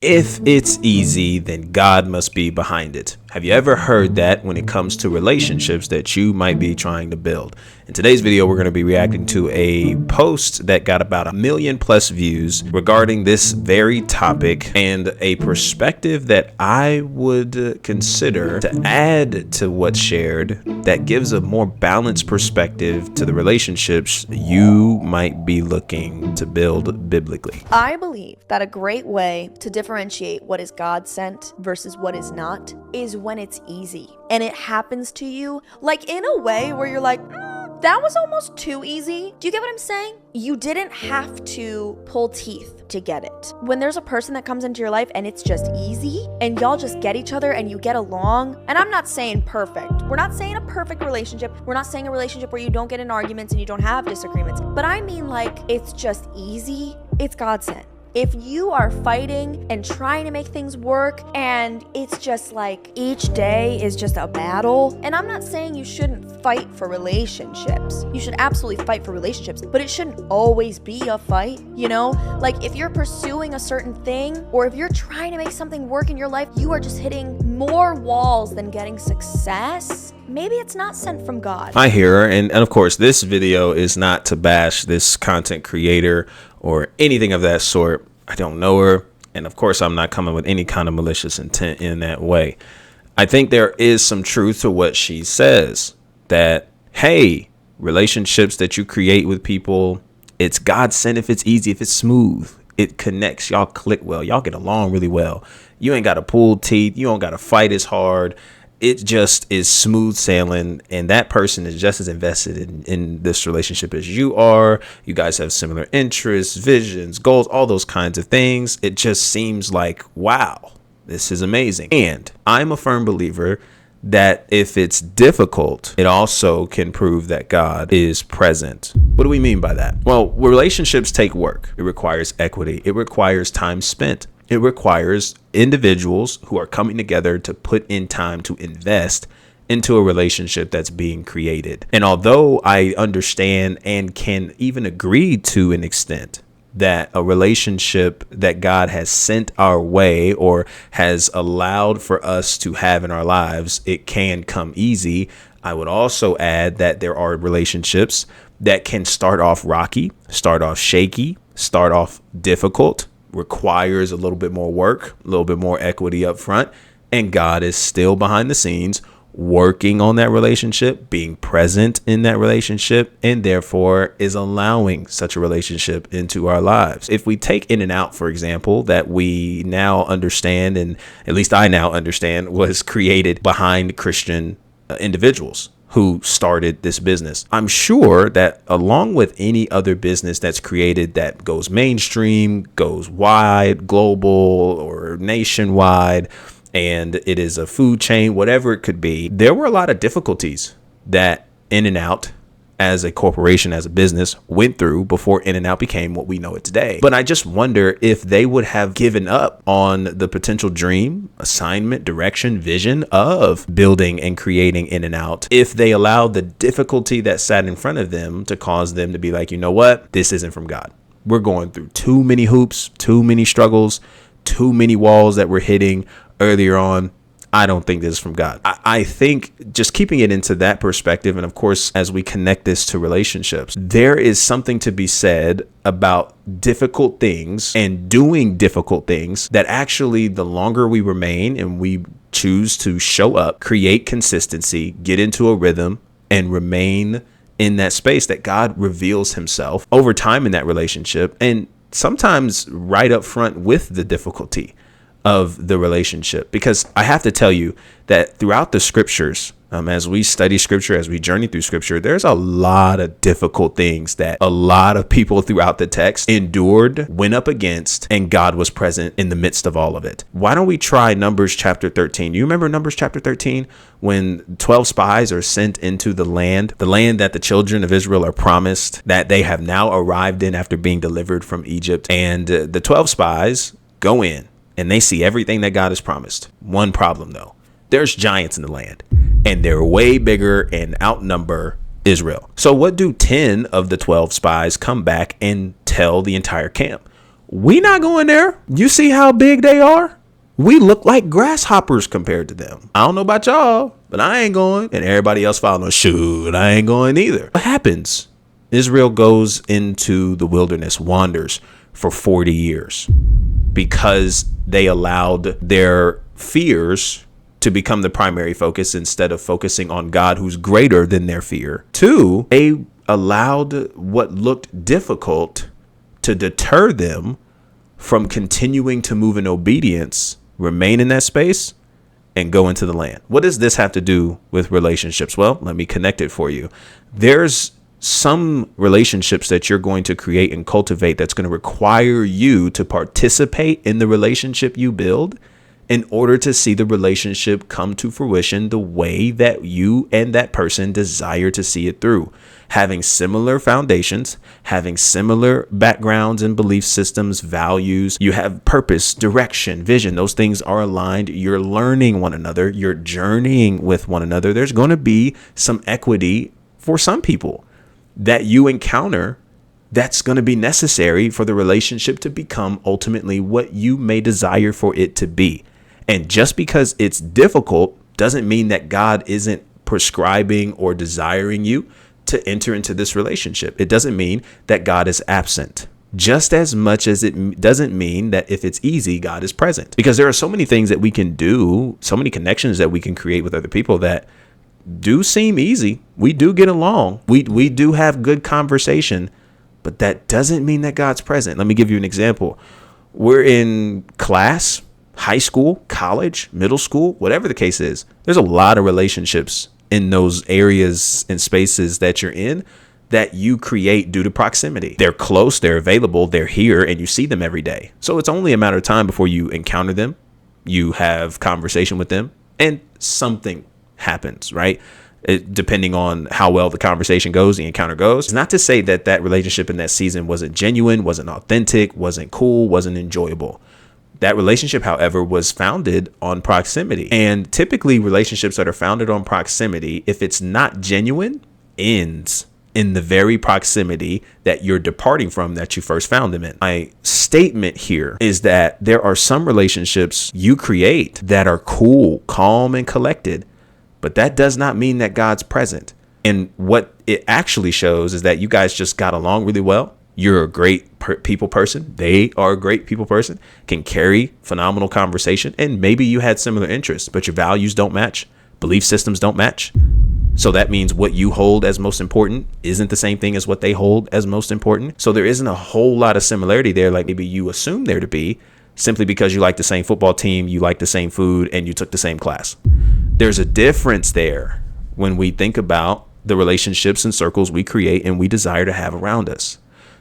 If it's easy, then God must be behind it. Have you ever heard that when it comes to relationships that you might be trying to build? In today's video, we're going to be reacting to a post that got about 1 million+ views regarding this very topic and a perspective that I would consider to add to what's shared that gives a more balanced perspective to the relationships you might be looking to build biblically. I believe that a great way to differentiate what is God sent versus what is not is when it's easy and it happens to you like in a way where you're like, that was almost too easy. Do you get what I'm saying? You didn't have to pull teeth to get it. When there's a person that comes into your life and it's just easy and y'all just get each other and you get along, and I'm not saying perfect. We're not saying a perfect relationship. We're not saying a relationship where you don't get in arguments and you don't have disagreements. But I mean like it's just easy. It's God sent. If you are fighting and trying to make things work and it's just like each day is just a battle, and I'm not saying you shouldn't fight for relationships. You should absolutely fight for relationships, but it shouldn't always be a fight, you know? Like if you're pursuing a certain thing or if you're trying to make something work in your life, you are just hitting more walls than getting success. Maybe it's not sent from God. I hear her, and of course, this video is not to bash this content creator or anything of that sort. I don't know her, and of course, I'm not coming with any kind of malicious intent in that way. I think there is some truth to what she says, that, hey, relationships that you create with people, it's God sent if it's easy, if it's smooth. It connects, y'all click well, y'all get along really well. You ain't got to pull teeth, you don't got to fight as hard. It just is smooth sailing, and that person is just as invested in this relationship as you are. You guys have similar interests, visions, goals, all those kinds of things. It just seems like, wow, this is amazing. And I'm a firm believer that if it's difficult, it also can prove that God is present. What do we mean by that? Well, relationships take work. It requires equity. It requires time spent. It requires individuals who are coming together to put in time to invest into a relationship that's being created. And although I understand and can even agree to an extent that a relationship that God has sent our way or has allowed for us to have in our lives, it can come easy, I would also add that there are relationships that can start off rocky, start off shaky, start off difficult, requires a little bit more work, a little bit more equity up front, and God is still behind the scenes working on that relationship, being present in that relationship, and therefore is allowing such a relationship into our lives. If we take In-N-Out, for example, that we now understand, and at least I now understand, was created behind Christian individuals who started this business. I'm sure that along with any other business that's created that goes mainstream, goes wide, global or nationwide, and it is a food chain, whatever it could be, there were a lot of difficulties that In-N-Out as a corporation, as a business, went through before In-N-Out became what we know it today. But I just wonder if they would have given up on the potential dream, assignment, direction, vision of building and creating In-N-Out if they allowed the difficulty that sat in front of them to cause them to be like, you know what, this isn't from God. We're going through too many hoops, too many struggles, too many walls that we're hitting earlier on. I don't think this is from God. I think just keeping it into that perspective, and of course, as we connect this to relationships, there is something to be said about difficult things and doing difficult things that actually, the longer we remain and we choose to show up, create consistency, get into a rhythm, and remain in that space, that God reveals himself over time in that relationship, and sometimes right up front with the difficulty of the relationship. Because I have to tell you that throughout the scriptures, as we study scripture, as we journey through scripture, there's a lot of difficult things that a lot of people throughout the text endured, went up against, and God was present in the midst of all of it. Why don't we try Numbers chapter 13? You remember Numbers chapter 13 when 12 spies are sent into the land that the children of Israel are promised, that they have now arrived in after being delivered from Egypt. And the 12 spies go in and they see everything that God has promised. One problem though, there's giants in the land and they're way bigger and outnumber Israel. So what do 10 of the 12 spies come back and tell the entire camp? We not going there. You see how big they are? We look like grasshoppers compared to them. I don't know about y'all, but I ain't going. And everybody else following, shoot, I ain't going either. What happens? Israel goes into the wilderness, wanders for 40 years because they allowed their fears to become the primary focus instead of focusing on God, who's greater than their fear. 2, they allowed what looked difficult to deter them from continuing to move in obedience, remain in that space, and go into the land. What does this have to do with relationships? Well, let me connect it for you. There's some relationships that you're going to create and cultivate that's going to require you to participate in the relationship you build in order to see the relationship come to fruition the way that you and that person desire to see it through. Having similar foundations, having similar backgrounds and belief systems, values, you have purpose, direction, vision. Those things are aligned. You're learning one another. You're journeying with one another. There's going to be some equity for some people that you encounter that's going to be necessary for the relationship to become ultimately what you may desire for it to be. And just because it's difficult doesn't mean that God isn't prescribing or desiring you to enter into this relationship. It doesn't mean that God is absent, just as much as it doesn't mean that if it's easy, God is present. Because there are so many things that we can do, so many connections that we can create with other people that do seem easy. We do get along. We do have good conversation, but that doesn't mean that God's present. Let me give you an example. We're in class, high school, college, middle school, whatever the case is. There's a lot of relationships in those areas and spaces that you're in that you create due to proximity. They're close, they're available, they're here, and you see them every day. So it's only a matter of time before you encounter them, you have conversation with them, and something happens, right? Depending on how well the conversation goes, the encounter goes. It's not to say that that relationship in that season wasn't genuine, wasn't authentic, wasn't cool, wasn't enjoyable. That relationship, however, was founded on proximity. And typically relationships that are founded on proximity, if it's not genuine, ends in the very proximity that you're departing from that you first found them in. My statement here is that there are some relationships you create that are cool, calm, and collected, but that does not mean that God's present. And what it actually shows is that you guys just got along really well. You're a great people person. They are a great people person, can carry phenomenal conversation. And maybe you had similar interests, but your values don't match. Belief systems don't match. So that means what you hold as most important isn't the same thing as what they hold as most important. So there isn't a whole lot of similarity there, like maybe you assume there to be, simply because you like the same football team, you like the same food, and you took the same class. There's a difference there when we think about the relationships and circles we create and we desire to have around us.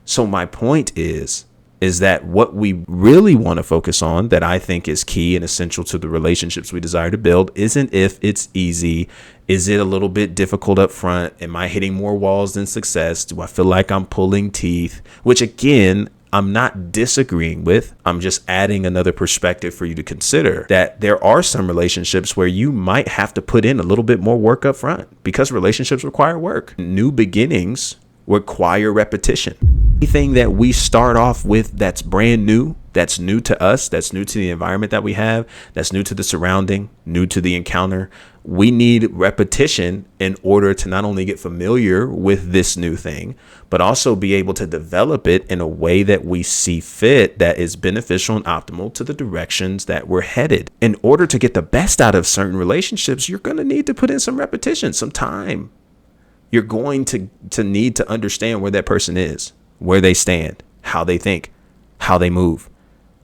So my point is that what we really want to focus on, that I think is key and essential to the relationships we desire to build, isn't if it's easy. Is it a little bit difficult up front? Am I hitting more walls than success? Do I feel like I'm pulling teeth? Which again, I'm not disagreeing with. I'm just adding another perspective for you to consider, that there are some relationships where you might have to put in a little bit more work up front because relationships require work. New beginnings require repetition. Anything that we start off with that's brand new, that's new to us, that's new to the environment that we have, that's new to the surrounding, new to the encounter, we need repetition in order to not only get familiar with this new thing, but also be able to develop it in a way that we see fit, that is beneficial and optimal to the directions that we're headed. In order to get the best out of certain relationships, you're going to need to put in some repetition, some time. You're going to need to understand where that person is, where they stand, how they think, how they move,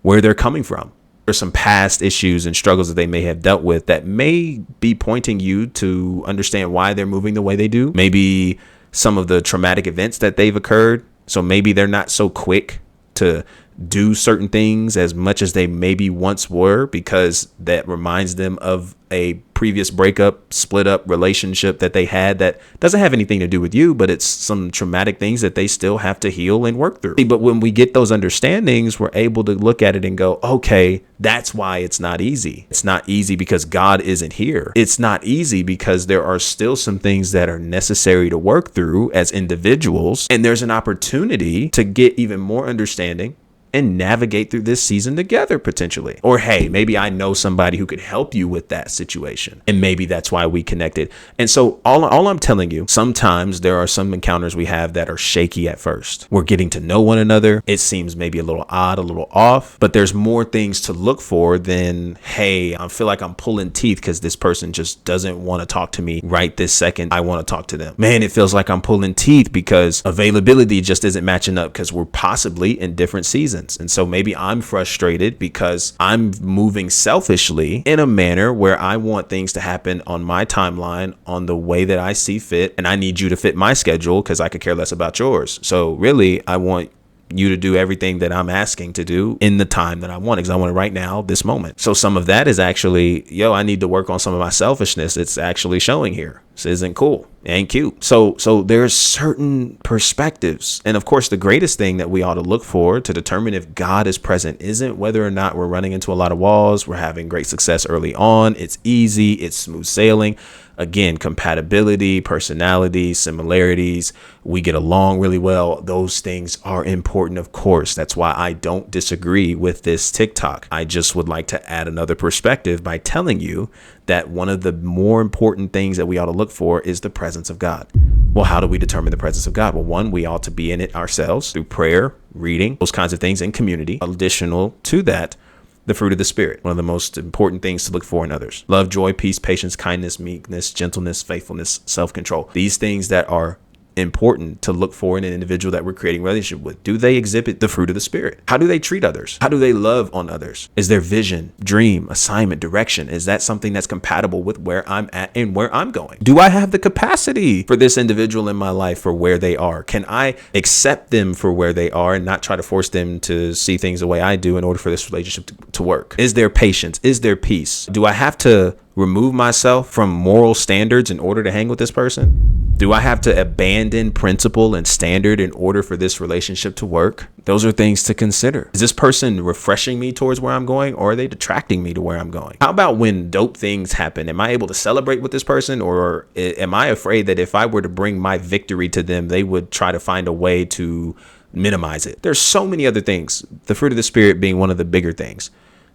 where they're coming from. There's some past issues and struggles that they may have dealt with that may be pointing you to understand why they're moving the way they do. Maybe some of the traumatic events that they've occurred. So maybe they're not so quick to do certain things as much as they maybe once were, because that reminds them of a previous breakup, split up relationship that they had that doesn't have anything to do with you, but it's some traumatic things that they still have to heal and work through. But when we get those understandings, we're able to look at it and go, okay, that's why it's not easy. It's not easy because God isn't here. It's not easy because there are still some things that are necessary to work through as individuals. And there's an opportunity to get even more understanding, and navigate through this season together potentially. Or, hey, maybe I know somebody who could help you with that situation. And maybe that's why we connected. And so all I'm telling you, sometimes there are some encounters we have that are shaky at first. We're getting to know one another. It seems maybe a little odd, a little off, but there's more things to look for than, hey, I feel like I'm pulling teeth because this person just doesn't want to talk to me right this second. I want to talk to them. Man, it feels like I'm pulling teeth because availability just isn't matching up because we're possibly in different seasons. And so maybe I'm frustrated because I'm moving selfishly in a manner where I want things to happen on my timeline on the way that I see fit. And I need you to fit my schedule because I could care less about yours. So really, I want you to do everything that I'm asking to do in the time that I want, because I want it right now, this moment. So some of that is actually, I need to work on some of my selfishness. It's actually showing here. This isn't cool. It ain't cute. So there's certain perspectives. And of course, the greatest thing that we ought to look for to determine if God is present isn't whether or not we're running into a lot of walls. We're having great success early on. It's easy. It's smooth sailing. Again, compatibility, personality, similarities. We get along really well. Those things are important, of course. That's why I don't disagree with this TikTok. I just would like to add another perspective by telling you that one of the more important things that we ought to look for is the presence of God. Well, how do we determine the presence of God? Well, one, we ought to be in it ourselves through prayer, reading, those kinds of things, and community. Additional to that, the fruit of the Spirit, one of the most important things to look for in others. Love, joy, peace, patience, kindness, meekness, gentleness, faithfulness, self-control. These things that are important to look for in an individual that we're creating a relationship with. Do they exhibit the fruit of the Spirit? How do they treat others? How do they love on others? Is their vision, dream, assignment, direction, is that something that's compatible with where I'm at and where I'm going? Do I have the capacity for this individual in my life for where they are? Can I accept them for where they are and not try to force them to see things the way I do in order for this relationship to work? Is there patience? Is there peace? Do I have to remove myself from moral standards in order to hang with this person? Do I have to abandon principle and standard in order for this relationship to work? Those are things to consider. Is this person refreshing me towards where I'm going, or are they detracting me to where I'm going? How about when dope things happen? Am I able to celebrate with this person, or am I afraid that if I were to bring my victory to them, they would try to find a way to minimize it? There's so many other things, the fruit of the Spirit being one of the bigger things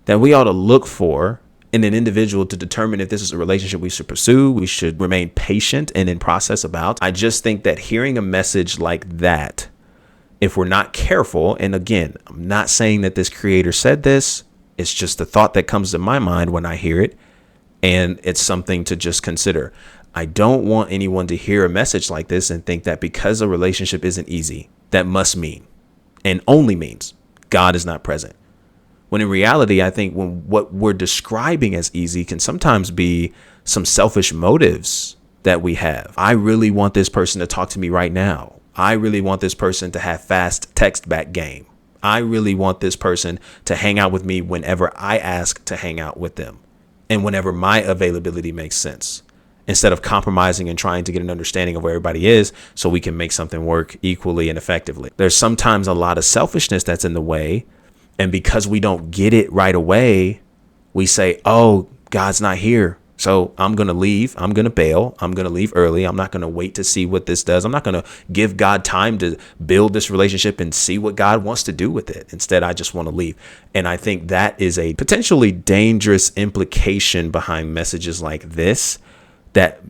that we ought to look for in an individual to determine if this is a relationship we should pursue. We should remain patient and in process about. I just think that hearing a message like that, if we're not careful, and again, I'm not saying that this creator said this, it's just the thought that comes to my mind when I hear it, and it's something to just consider. I don't want anyone to hear a message like this and think that because a relationship isn't easy, that must mean and only means God is not present. When in reality, I think what we're describing as easy can sometimes be some selfish motives that we have. I really want this person to talk to me right now. I really want this person to have fast text back game. I really want this person to hang out with me whenever I ask to hang out with them and whenever my availability makes sense, instead of compromising and trying to get an understanding of where everybody is so we can make something work equally and effectively. There's sometimes a lot of selfishness that's in the way. And because we don't get it right away, we say, oh, God's not here, so I'm going to leave. I'm going to bail. I'm going to leave early. I'm not going to wait to see what this does. I'm not going to give God time to build this relationship and see what God wants to do with it. Instead, I just want to leave. And I think that is a potentially dangerous implication behind messages like this that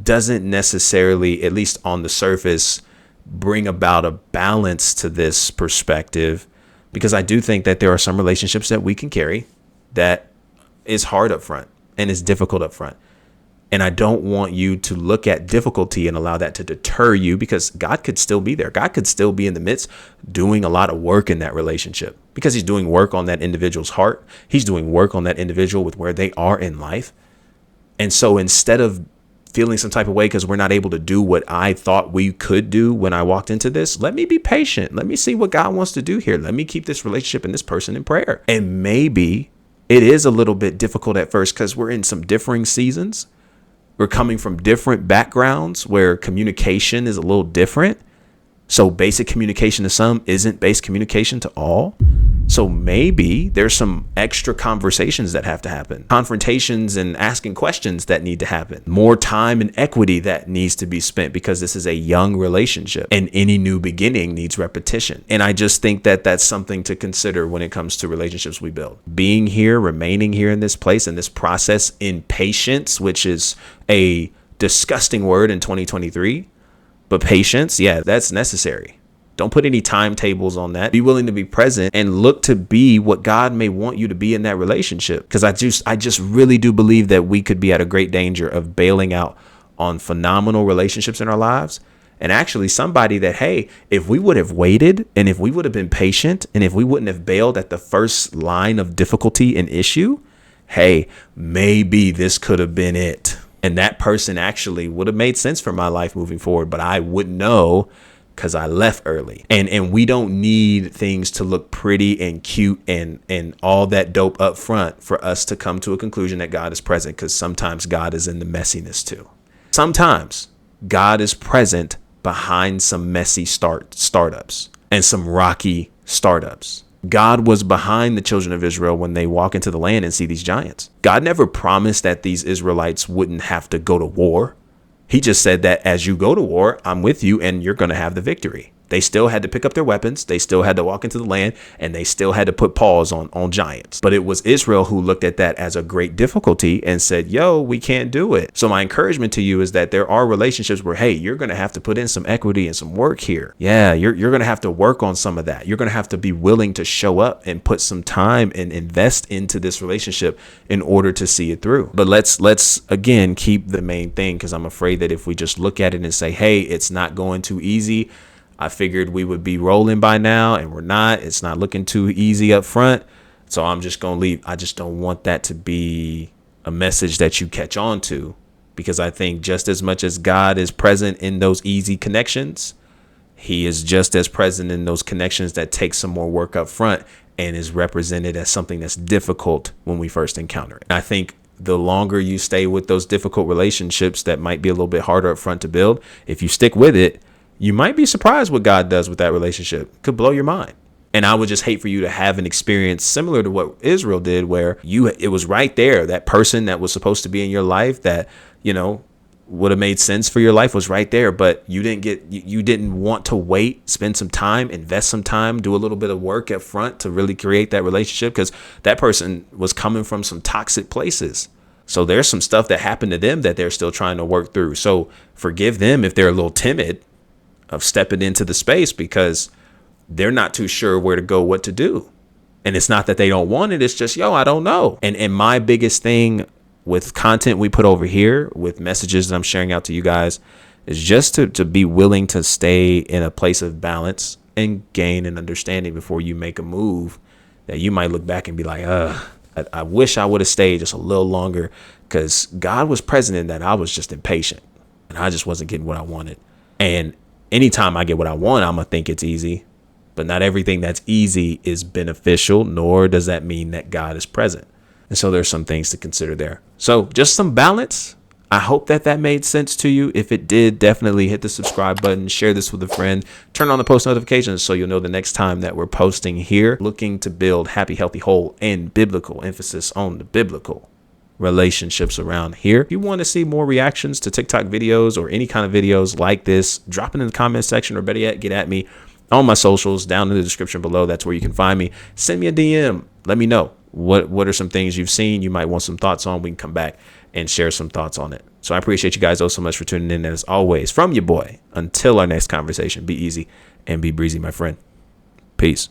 doesn't necessarily, at least on the surface, bring about a balance to this perspective. Because I do think that there are some relationships that we can carry that is hard up front and is difficult up front. And I don't want you to look at difficulty and allow that to deter you, because God could still be there. God could still be in the midst doing a lot of work in that relationship, because he's doing work on that individual's heart. He's doing work on that individual with where they are in life. And so instead of feeling some type of way because we're not able to do what I thought we could do when I walked into this, let me be patient. Let me see what God wants to do here. Let me keep this relationship and this person in prayer. And maybe it is a little bit difficult at first because we're in some differing seasons. We're coming from different backgrounds where communication is a little different. So basic communication to some isn't basic communication to all. So maybe there's some extra conversations that have to happen, confrontations and asking questions that need to happen, more time and equity that needs to be spent, because this is a young relationship and any new beginning needs repetition. And I just think that that's something to consider when it comes to relationships we build. Being here, remaining here in this place, in this process, in patience, which is a disgusting word in 2023, but patience, yeah, that's necessary. Don't put any timetables on that. Be willing to be present and look to be what God may want you to be in that relationship. Because I just really do believe that we could be at a great danger of bailing out on phenomenal relationships in our lives. And actually somebody that, hey, if we would have waited and if we would have been patient and if we wouldn't have bailed at the first line of difficulty and issue, hey, maybe this could have been it. And that person actually would have made sense for my life moving forward, but I wouldn't know because I left early. And we don't need things to look pretty and cute and all that dope up front for us to come to a conclusion that God is present, because sometimes God is in the messiness too. Sometimes God is present behind some messy startups and some rocky startups. God was behind the children of Israel when they walk into the land and see these giants. God never promised that these Israelites wouldn't have to go to war. He just said that as you go to war, I'm with you and you're going to have the victory. They still had to pick up their weapons. They still had to walk into the land, and they still had to put paws on giants. But it was Israel who looked at that as a great difficulty and said, yo, we can't do it. So my encouragement to you is that there are relationships where, hey, you're going to have to put in some equity and some work here. Yeah, you're going to have to work on some of that. You're going to have to be willing to show up and put some time and invest into this relationship in order to see it through. But let's again keep the main thing, because I'm afraid that if we just look at it and say, hey, it's not going too easy, I figured we would be rolling by now, and we're not. It's not looking too easy up front. So I'm just going to leave. I just don't want that to be a message that you catch on to, because I think just as much as God is present in those easy connections, he is just as present in those connections that take some more work up front and is represented as something that's difficult when we first encounter it. And I think the longer you stay with those difficult relationships that might be a little bit harder up front to build, if you stick with it, you might be surprised what God does with that relationship. It could blow your mind. And I would just hate for you to have an experience similar to what Israel did, where it was right there. That person that was supposed to be in your life that, would have made sense for your life was right there. But you didn't want to wait, spend some time, invest some time, do a little bit of work up front to really create that relationship, because that person was coming from some toxic places. So there's some stuff that happened to them that they're still trying to work through. So forgive them if they're a little timid of stepping into the space, because they're not too sure where to go, what to do. And it's not that they don't want it. It's just, I don't know. And my biggest thing with content we put over here, with messages that I'm sharing out to you guys, is just to be willing to stay in a place of balance and gain an understanding before you make a move that you might look back and be like, I wish I would have stayed just a little longer, because God was present in that. I was just impatient and I just wasn't getting what I wanted. And anytime I get what I want, I'm going to think it's easy. But not everything that's easy is beneficial, nor does that mean that God is present. And so there's some things to consider there. So just some balance. I hope that made sense to you. If it did, definitely hit the subscribe button, share this with a friend, turn on the post notifications so you'll know the next time that we're posting here. Looking to build happy, healthy, whole, and biblical, emphasis on the biblical relationships around here. If you want to see more reactions to TikTok videos or any kind of videos like this, drop it in the comment section, or better yet, get at me on my socials down in the description below. That's where you can find me. Send me a DM. Let me know what are some things you've seen you might want some thoughts on. We can come back and share some thoughts on it. So I appreciate you guys so much for tuning in. And as always, from your boy, until our next conversation, be easy and be breezy, my friend. Peace.